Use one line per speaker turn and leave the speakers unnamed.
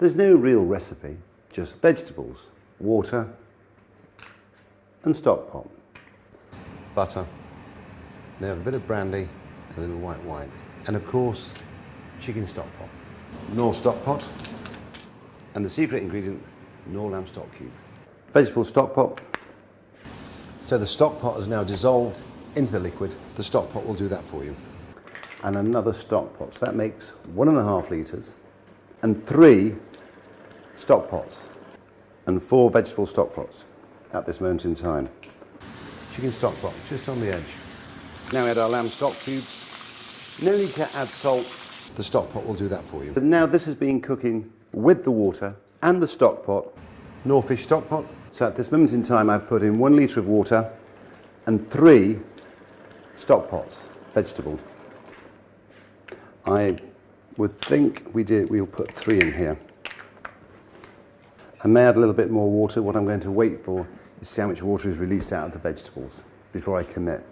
There's no real recipe, just vegetables, water and stock pot. Butter, they have a bit of brandy and a little white wine. And of course, chicken stock pot. Knorr stock pot, and the secret ingredient, Knorr lamb stock cube. Vegetable stock pot. So the stock pot is now dissolved into the liquid. The stock pot will do that for you. And another stock pot, so that makes 1.5 litres, and 3 stock pots, and 4 vegetable stock pots at this moment in time. Chicken stock pot, just on the edge. Now we add our lamb stock cubes. No need to add salt. The stock pot will do that for you. But now this has been cooking with the water and the stock pot, Knorr fish stock pot. So at this moment in time, I've put in 1 litre of water and 3 stock pots, vegetable. I would think we'll put 3 in here. I may add a little bit more water. What I'm going to wait for is see how much water is released out of the vegetables before I commit.